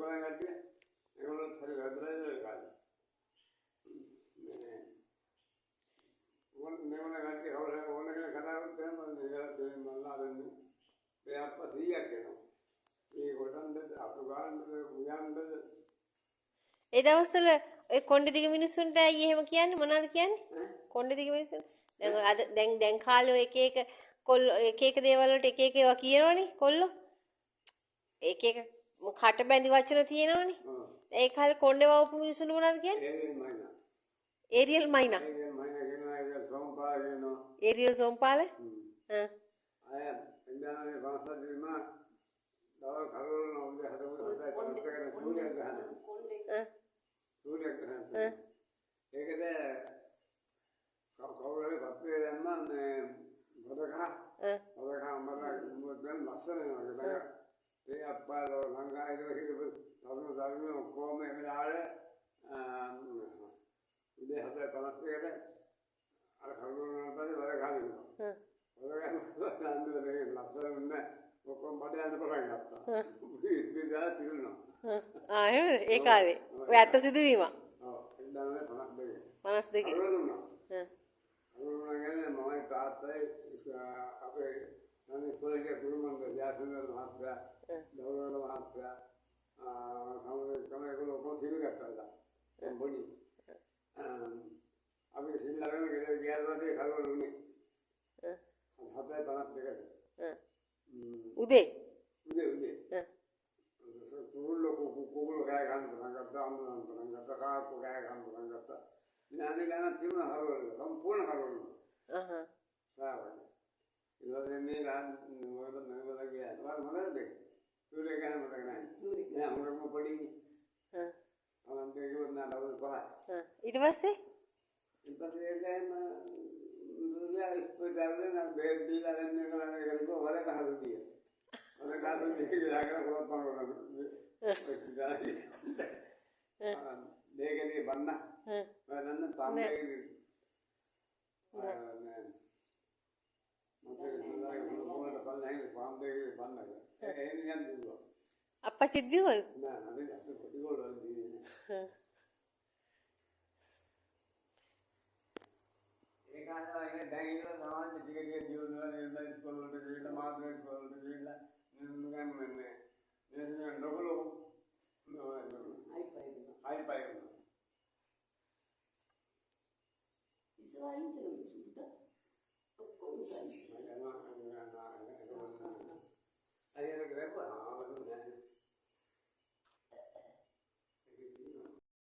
පදන් ගත්තේ ඒගොල්ලොත් හරි වැදලා කාලේ. මේවන ගත්තේ කවුරු ඕන කියලා කතා කරත් එහෙම නේද මල්ලා දෙන්නේ. ඒ අප්පා 100ක් එනවා. ඒ කොටන්ද අතු ගන්නද උයන්ද ඒ දවස්වල ඔය කොණ්ඩේ දිග මිනිස්සුන්ට අය එහෙම කියන්නේ මොනවද කියන්නේ? කොණ්ඩේ දිග මිනිස්සුන් දැන් අද දැන් කාලේ ඔය එක කොල්ලෝ එක දේවල් වලට එක ඒවා කියනවනේ කොල්ලෝ. එක කට බැඳි වචන තියෙනවනේ. ඒ කාලේ කොණ්ඩේ වවපු මිනිස්සුන්ට මොනවද කියන්නේ? ඒරියල් මයිනා. ඒරියල් සෝම්පාල. අය ඉන්දියාවේ වංශජීම දවල් කලවල උදේ හදපු හදයි පොඩ්ඩක් සූර්යය ගහනවා. සූර්යය ගහනවා. ඒකද කවුරුහරි පත්‍රය දැම්මා මේ වදකා මම දැන් ලස්සන වෙනවා. ඒ අප්පා ලංකාවේ හිටපු තරුණ ඔක්කොම එමෙලාට උදේ 7:52ට අර කවුරුහරි පස්සේ වදකා වෙනවා. වදකා ගන්නද ලස්සන නෑ. ඔක්කොම බඩ යන්න පටන් ගත්තා. ඉස්පිරිතාල තිරුණා. එහෙමද? ඒ කාලේ. ඔය ඇත්ත සිදුවීම. ඔව්. 52. 52. අරුණා. අරුණා කියන්නේ මමයි තාත්තයි අපේ නන්නේ ඉස්කෝලේ ගුරුමන්ද ජාසන්දර මහත්තයා, දවුලවල මහත්තයා සමහරවිට ඔක්කොම තිරු ගත්තා. පොඩි. අපි සිල්ලාගෙන ගියා ඊපස්සේ කලවල උනේ. 7:52ට. උදේ සූර්ය කුකුල ගෑ ගන්න පටන් ගත්තා අම්මලා පටන් ගත්තා කාකෝ ගෑ ගන්න පටන් ගත්තා ඉතින් ගන්න තිබුණ හරවල සම්පූර්ණ හරවල සාවන ඉතින් මේ ගන්න මොකද නේද ගියා මොනවද සූර්ය ගෑන මතක නැහැ නෑ මොකම පොඩි අනන්තේ ගියොත් නෑ දවස් 5 ඊට පස්සේ ඒකම දුරියා ඉස්පිරිතාලේ නම් බෙහෙත් දීලා දෙන්නේ කරන්නේ කලිකෝ වල කහදු දිය. වල කහදු දිය කියලා කරලා කොහොමද කරන්නේ? දෙකේ බන්න. නන්න තාම්බේ. අප්පා සිද්ධියෝ නෑ නෑ අපි පොඩිගොල්ලෝ දිනේ. ඒකාන්තයෙන් දැන් ඉන්න සමාජ ටික ටික ජීවනවල ඉන්න ඉස්කෝල වලට ගිහිල්ලා මාධ්‍ය ඉස්කෝල වලට ගිහිල්ලා මේ නොගලෝ හයි පයි ඉස්සරහින් තියෙන සුද්ද ඔක්කොම